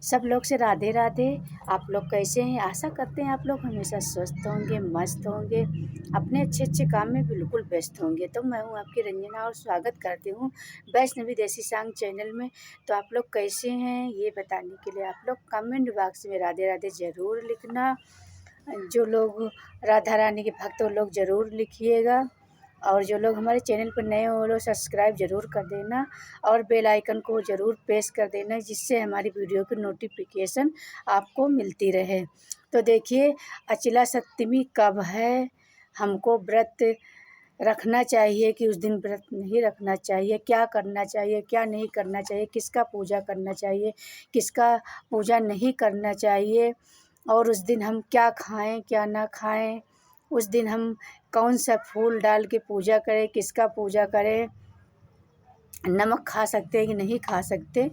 सब लोग से राधे राधे। आप लोग कैसे हैं? आशा करते हैं आप लोग हमेशा स्वस्थ होंगे, मस्त होंगे, अपने अच्छे अच्छे काम में बिल्कुल व्यस्त होंगे। तो मैं हूँ आपकी रंजना और स्वागत करती हूँ वैष्णवी देसी सांग चैनल में। तो आप लोग कैसे हैं ये बताने के लिए आप लोग कमेंट बॉक्स में राधे राधे ज़रूर लिखना। जो लोग राधा रानी के भक्त वो लोग ज़रूर लिखिएगा, और जो लोग हमारे चैनल पर नए हो वो लोग सब्सक्राइब ज़रूर कर देना और बेल आइकन को ज़रूर प्रेस कर देना, जिससे हमारी वीडियो की नोटिफिकेशन आपको मिलती रहे। तो देखिए, अचला सप्तमी कब है? हमको व्रत रखना चाहिए कि उस दिन व्रत नहीं रखना चाहिए? क्या करना चाहिए, क्या नहीं करना चाहिए? किसका पूजा करना चाहिए, किसका पूजा नहीं करना चाहिए? और उस दिन हम क्या खाएं, क्या ना खाएं? उस दिन हम कौन सा फूल डाल के पूजा करें, किसका पूजा करें? नमक खा सकते हैं कि नहीं खा सकते?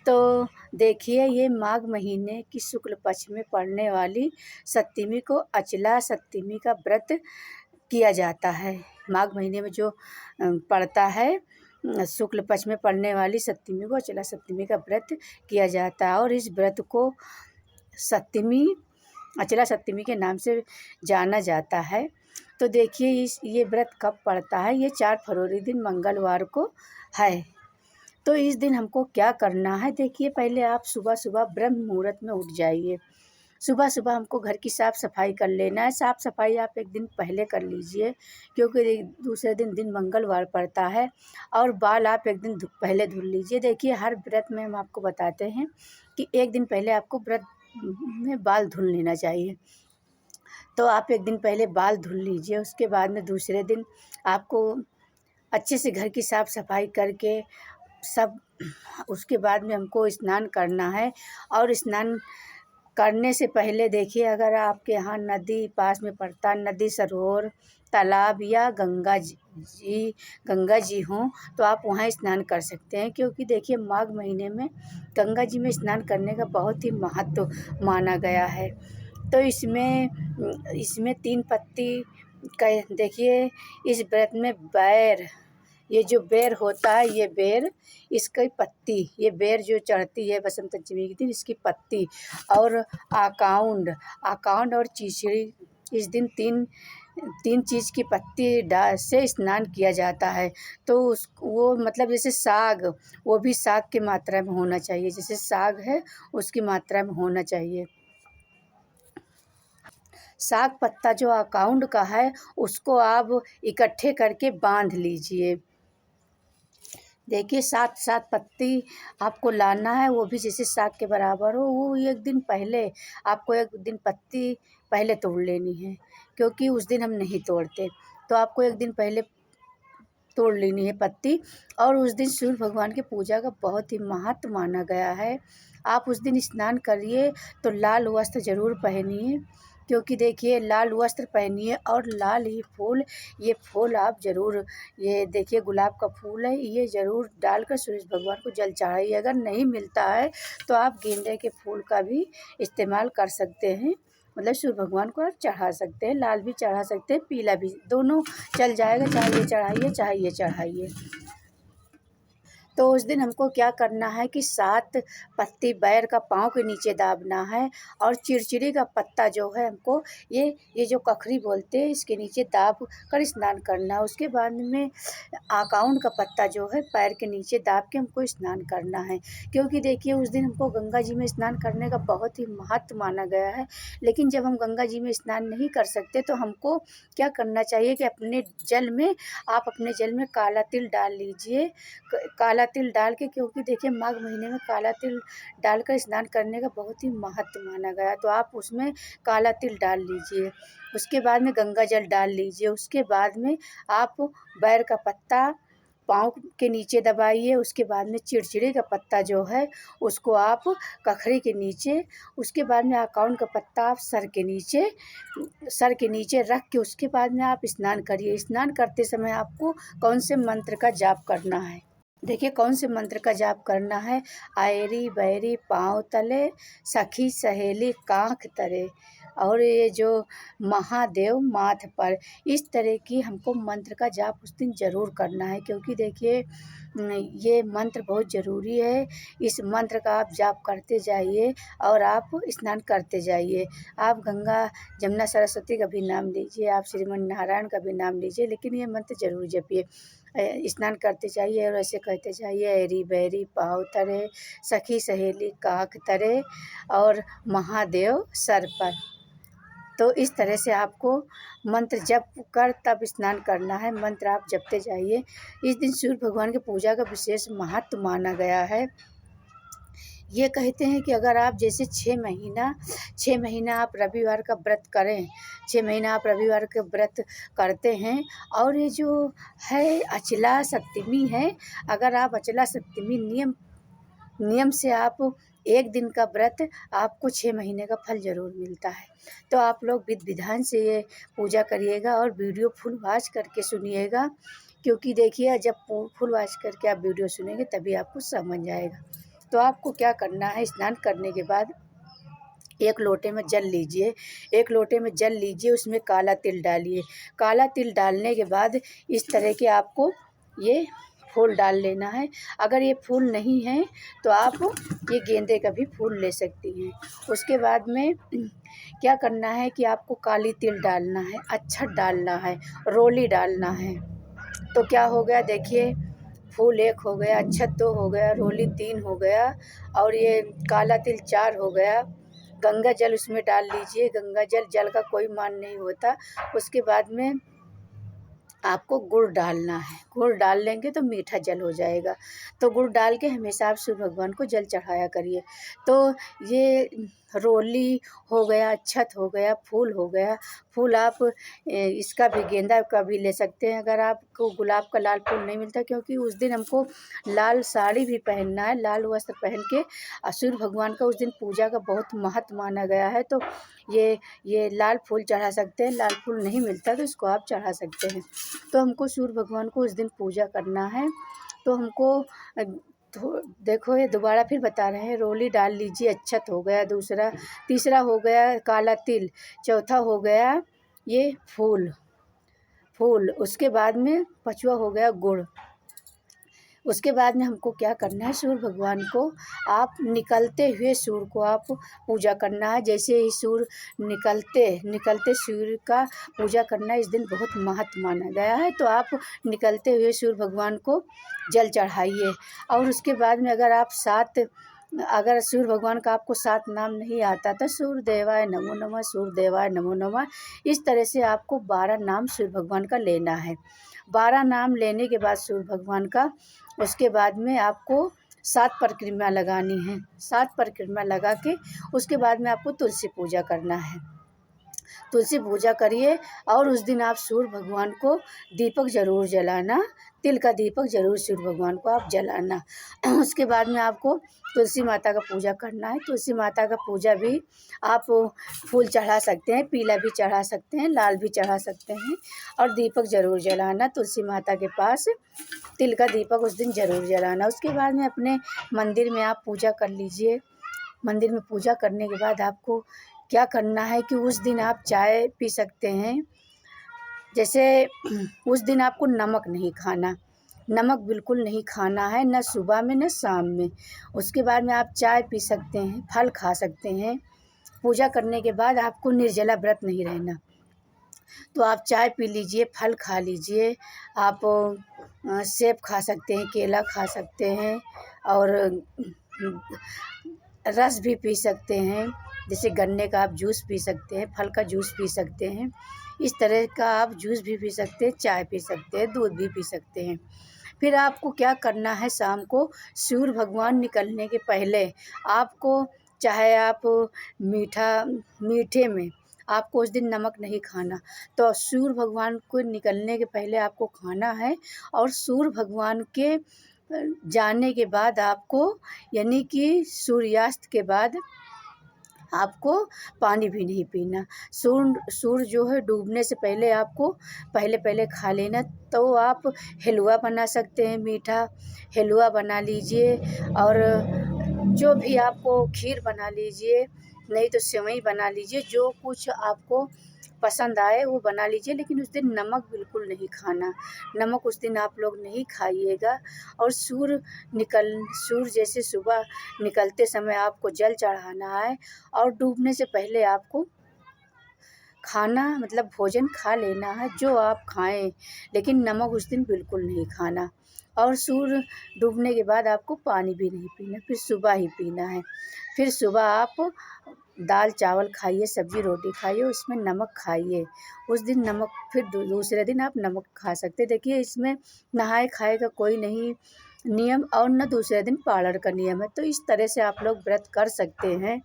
तो देखिए, ये माघ महीने की शुक्ल पक्ष में पड़ने वाली सप्तमी को अचला सप्तमी का व्रत किया जाता है। माघ महीने में जो पड़ता है, शुक्ल पक्ष में पड़ने वाली सप्तमी को अचला सप्तमी का व्रत किया जाता है, और इस व्रत को सप्तमी अचला सप्तमी के नाम से जाना जाता है। तो देखिए, ये व्रत कब पड़ता है? ये 4 फरवरी दिन मंगलवार को है। तो इस दिन हमको क्या करना है? देखिए, पहले आप सुबह सुबह ब्रह्म मुहूर्त में उठ जाइए। सुबह सुबह हमको घर की साफ़ सफाई कर लेना है। साफ़ सफाई आप एक दिन पहले कर लीजिए, क्योंकि दूसरे दिन मंगलवार पड़ता है। और बाल आप एक दिन पहले धुल लीजिए। देखिए, हर व्रत में हम आपको बताते हैं कि एक दिन पहले आपको व्रत में बाल धुल लेना चाहिए। तो आप एक दिन पहले बाल धुल लीजिए। उसके बाद में दूसरे दिन आपको अच्छे से घर की साफ़ सफाई करके सब, उसके बाद में हमको स्नान करना है। और स्नान करने से पहले देखिए, अगर आपके यहाँ नदी पास में पड़ता, नदी, सरोवर, तालाब या गंगा जी हों, तो आप वहाँ स्नान कर सकते हैं। क्योंकि देखिए, माघ महीने में गंगा जी में स्नान करने का बहुत ही महत्व माना गया है। तो इसमें 3 पत्ती का, देखिए, इस व्रत में ये जो बेर होता है, ये बेर, इसकी पत्ती, ये बेर जो चढ़ती है बसंत पंचमी के दिन, इसकी पत्ती, और आकाउंड और चीचड़ी, इस दिन तीन चीज़ की पत्ती से स्नान किया जाता है। तो वो मतलब जैसे साग, वो भी साग की मात्रा में होना चाहिए, जैसे साग है उसकी मात्रा में होना चाहिए। साग पत्ता जो अकाउंट का है, उसको आप इकट्ठे करके बांध लीजिए। देखिए, 7 पत्ती आपको लाना है, वो भी जैसे साग के बराबर हो। वो एक दिन पहले आपको, एक दिन पत्ती पहले तोड़ लेनी है, क्योंकि उस दिन हम नहीं तोड़ते। तो आपको एक दिन पहले तोड़ लेनी है पत्ती। और उस दिन सूर्य भगवान की पूजा का बहुत ही महत्व माना गया है। आप उस दिन स्नान करिए तो लाल वस्त्र ज़रूर पहनिए, क्योंकि देखिए, लाल वस्त्र पहनिए और लाल ही फूल, ये फूल आप ज़रूर, ये देखिए गुलाब का फूल है, ये ज़रूर डालकर सूरज भगवान को जल चढ़ाइए। अगर नहीं मिलता है तो आप गेंदे के फूल का भी इस्तेमाल कर सकते हैं, मतलब सूर्य भगवान को आप चढ़ा सकते हैं। लाल भी चढ़ा सकते हैं, पीला भी, दोनों चल जाएगा। चाहे ये चढ़ाइए, चाहे ये चढ़ाइए। तो उस दिन हमको क्या करना है कि 7 पत्ती बैर का पाँव के नीचे दाबना है, और चिड़चिड़ी का पत्ता जो है हमको, ये जो कखरी बोलते हैं, इसके नीचे दाब कर स्नान करना है। उसके बाद में आकाउंट का पत्ता जो है पैर के नीचे दाब के हमको स्नान करना है। क्योंकि देखिए, उस दिन हमको गंगा जी में स्नान करने का बहुत ही महत्व माना गया है। लेकिन जब हम गंगा जी में स्नान नहीं कर सकते, तो हमको क्या करना चाहिए कि अपने जल में काला तिल डाल लीजिए। काला तिल डाल के, क्योंकि देखिए, माघ महीने में काला तिल डालकर स्नान करने का बहुत ही महत्व माना गया है। तो आप उसमें काला तिल डाल लीजिए। उसके बाद में गंगा जल डाल लीजिए। उसके बाद में आप बैर का पत्ता पाँव के नीचे दबाइए। उसके बाद में चिड़चिड़े का पत्ता जो है, उसको आप कखरी के नीचे, उसके बाद में अकाउंट का पत्ता आप सर के नीचे रख के, उसके बाद में आप स्नान करिए। स्नान करते समय आपको कौन से मंत्र का जाप करना है? देखिए, कौन से मंत्र का जाप करना है? आयरी बैरी पाँव तले, सखी सहेली कांख तरे, और ये जो महादेव माथ पर, इस तरह की हमको मंत्र का जाप उस दिन ज़रूर करना है, क्योंकि देखिए ये मंत्र बहुत ज़रूरी है। इस मंत्र का आप जाप करते जाइए और आप स्नान करते जाइए। आप गंगा जमुना सरस्वती का भी नाम लीजिए, आप श्रीमन नारायण का भी नाम लीजिए, लेकिन ये मंत्र ज़रूर जपिए। स्नान करते जाइए और ऐसे कहते जाइए, ऐरी बैरी पाँव तरे, सखी सहेली काख तरे और महादेव सर पर। तो इस तरह से आपको मंत्र जप कर तब स्नान करना है। मंत्र आप जपते जाइए। इस दिन सूर्य भगवान की पूजा का विशेष महत्व माना गया है। ये कहते हैं कि अगर आप जैसे 6 महीना आप रविवार का व्रत करें, 6 महीना आप रविवार का व्रत करते हैं, और ये जो है अचला सप्तमी है, अगर आप अचला सप्तमी नियम से आप एक दिन का व्रत, आपको 6 महीने का फल ज़रूर मिलता है। तो आप लोग विधि विधान से ये पूजा करिएगा और वीडियो फुल वॉच करके सुनिएगा, क्योंकि देखिए जब फुल वॉच करके आप वीडियो सुनेंगे तभी आपको समझ आएगा। तो आपको क्या करना है, स्नान करने के बाद एक लोटे में जल लीजिए, एक लोटे में जल लीजिए, उसमें काला तिल डालिए। काला तिल डालने के बाद इस तरह के आपको ये फूल डाल लेना है। अगर ये फूल नहीं है तो आप ये गेंदे का भी फूल ले सकती हैं। उसके बाद में क्या करना है कि आपको काली तिल डालना है, अक्षत डालना है, रोली डालना है। तो क्या हो गया, देखिए फूल 1 हो गया, अक्षत 2 हो गया, रोली 3 हो गया और ये काला तिल 4 हो गया। गंगा जल उसमें डाल लीजिए। गंगा जल का कोई मान नहीं होता। उसके बाद में आपको गुड़ डालना है। गुड़ डाल लेंगे तो मीठा जल हो जाएगा। तो गुड़ डाल के हमेशा आप सूर्य भगवान को जल चढ़ाया करिए। तो ये रोली हो गया, अक्षत हो गया, फूल हो गया। फूल आप इसका भी, गेंदा का भी ले सकते हैं अगर आपको गुलाब का लाल फूल नहीं मिलता, क्योंकि उस दिन हमको लाल साड़ी भी पहनना है, लाल वस्त्र पहन के सूर्य भगवान का उस दिन पूजा का बहुत महत्व माना गया है। तो ये लाल फूल चढ़ा सकते हैं। लाल फूल नहीं मिलता तो इसको आप चढ़ा सकते हैं। तो हमको सूर्य भगवान को उस दिन पूजा करना है। तो हमको देखो ये दोबारा फिर बता रहे हैं, रोली डाल लीजिए, अक्षत हो गया दूसरा, तीसरा हो गया काला तिल, चौथा हो गया ये फूल, उसके बाद में पाँचवा हो गया गुड़। उसके बाद में हमको क्या करना है, सूर्य भगवान को आप निकलते हुए सूर्य को आप पूजा करना है। जैसे ही सूर्य निकलते सूर्य का पूजा करना इस दिन बहुत महत्व माना गया है। तो आप निकलते हुए सूर्य भगवान को जल चढ़ाइए। और उसके बाद में अगर सूर्य भगवान का आपको 7 नाम नहीं आता तो सूर्य देवाय नमो नमः, सूर्य देवाय नमो नमः, इस तरह से आपको 12 नाम सूर्य भगवान का लेना है। 12 नाम लेने के बाद सूर्य भगवान का, उसके बाद में आपको 7 परिक्रमा लगानी है। 7 परिक्रमा लगा के उसके बाद में आपको तुलसी पूजा करना है। तुलसी पूजा करिए और उस दिन आप सूर्य भगवान को दीपक ज़रूर जलाना, तिल का दीपक ज़रूर सूर्य भगवान को आप जलाना। उसके बाद में आपको तुलसी माता का पूजा करना है। तुलसी माता का पूजा भी आप फूल चढ़ा सकते हैं, पीला भी चढ़ा सकते हैं, लाल भी चढ़ा सकते हैं, और दीपक ज़रूर जलाना तुलसी माता के पास। तिल का दीपक उस दिन ज़रूर जलाना। उसके बाद में अपने मंदिर में आप पूजा कर लीजिए। मंदिर में पूजा करने के बाद आपको क्या करना है कि उस दिन आप चाय पी सकते हैं। जैसे उस दिन आपको नमक नहीं खाना, नमक बिल्कुल नहीं खाना है, न सुबह में न शाम में। उसके बाद में आप चाय पी सकते हैं, फल खा सकते हैं। पूजा करने के बाद आपको निर्जला व्रत नहीं रहना। तो आप चाय पी लीजिए, फल खा लीजिए, आप सेब खा सकते हैं, केला खा सकते हैं, और रस भी पी सकते हैं। जैसे गन्ने का आप जूस पी सकते हैं, फल का जूस पी सकते हैं। इस तरह का आप जूस भी पी सकते हैं, चाय पी सकते हैं, दूध भी पी सकते हैं। फिर आपको क्या करना है, शाम को सूर्य भगवान निकलने के पहले आपको, चाहे आप मीठे में आपको उस दिन नमक नहीं खाना। तो सूर्य भगवान को निकलने के पहले आपको खाना है, और सूर्य भगवान के जाने के बाद आपको, यानी कि सूर्यास्त के बाद आपको पानी भी नहीं पीना। सूर्य जो है डूबने से पहले आपको पहले खा लेना। तो आप हलवा बना सकते हैं, मीठा हलवा बना लीजिए, और जो भी आपको खीर बना लीजिए, नहीं तो सेवई बना लीजिए, जो कुछ आपको पसंद आए वो बना लीजिए। लेकिन उस दिन नमक बिल्कुल नहीं खाना, नमक उस दिन आप लोग नहीं खाइएगा। और सूर्य जैसे सुबह निकलते समय आपको जल चढ़ाना है, और डूबने से पहले आपको खाना मतलब भोजन खा लेना है जो आप खाएं, लेकिन नमक उस दिन बिल्कुल नहीं खाना। और सूर्य डूबने के बाद आपको पानी भी नहीं पीना, फिर सुबह ही पीना है। फिर सुबह आप दाल चावल खाइए, सब्जी रोटी खाइए, उसमें नमक खाइए। उस दिन नमक, फिर दूसरे दिन आप नमक खा सकते। देखिए, इसमें नहाए खाए का कोई नहीं नियम, और न दूसरे दिन पारण का नियम है। तो इस तरह से आप लोग व्रत कर सकते हैं,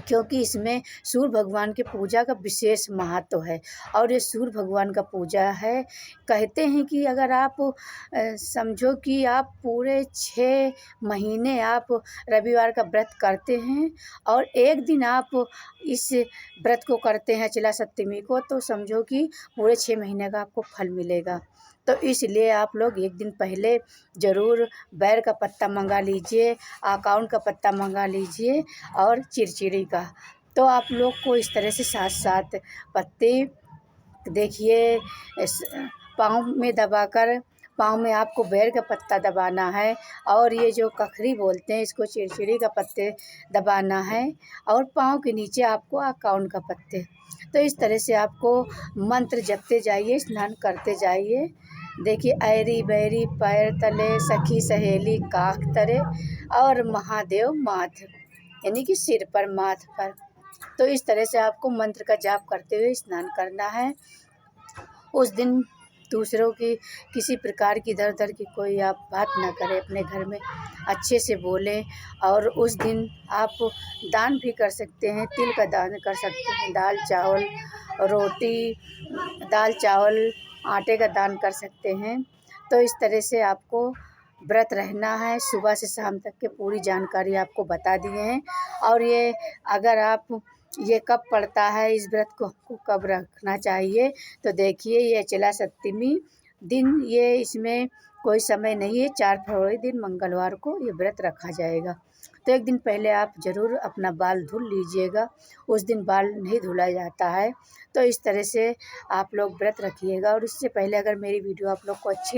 क्योंकि इसमें सूर्य भगवान की पूजा का विशेष महत्व है। और ये सूर्य भगवान का पूजा है। कहते हैं कि अगर आप समझो कि आप पूरे 6 महीने आप रविवार का व्रत करते हैं, और एक दिन आप इस व्रत को करते हैं चिला सप्तमी को, तो समझो कि पूरे 6 महीने का आपको फल मिलेगा। तो इसलिए आप लोग एक दिन पहले ज़रूर बैर का पत्ता मंगा लीजिए, आकाउंट का पत्ता मंगा लीजिए, और चिरचिरी का। तो आप लोग को इस तरह से 7-7 पत्ते देखिए पाँव में दबाकर, पाँव में आपको बैर का पत्ता दबाना है, और ये जो कखरी बोलते हैं इसको चिरचिरी का पत्ते दबाना है, और पाँव के नीचे आपको आकाउंट का पत्ते। तो इस तरह से आपको मंत्र जपते जाइए, स्नान करते जाइए। देखिए, ऐरी बैरी पैर तले, सखी सहेली काख तरे, और महादेव माथ, यानी कि सिर पर, माथ पर। तो इस तरह से आपको मंत्र का जाप करते हुए स्नान करना है। उस दिन दूसरों की किसी प्रकार की इधर उधर की कोई आप बात ना करें, अपने घर में अच्छे से बोलें। और उस दिन आप दान भी कर सकते हैं, तिल का दान कर सकते हैं, दाल चावल रोटी, दाल चावल आटे का दान कर सकते हैं। तो इस तरह से आपको व्रत रहना है। सुबह से शाम तक की पूरी जानकारी आपको बता दिए हैं। और ये अगर आप ये कब पड़ता है, इस व्रत को आपको कब रखना चाहिए, तो देखिए ये चिला सप्तमी दिन, ये इसमें कोई समय नहीं है। 4 फरवरी दिन मंगलवार को ये व्रत रखा जाएगा। तो एक दिन पहले आप ज़रूर अपना बाल धुल लीजिएगा, उस दिन बाल नहीं धुला जाता है। तो इस तरह से आप लोग व्रत रखिएगा। और इससे पहले अगर मेरी वीडियो आप लोग को अच्छी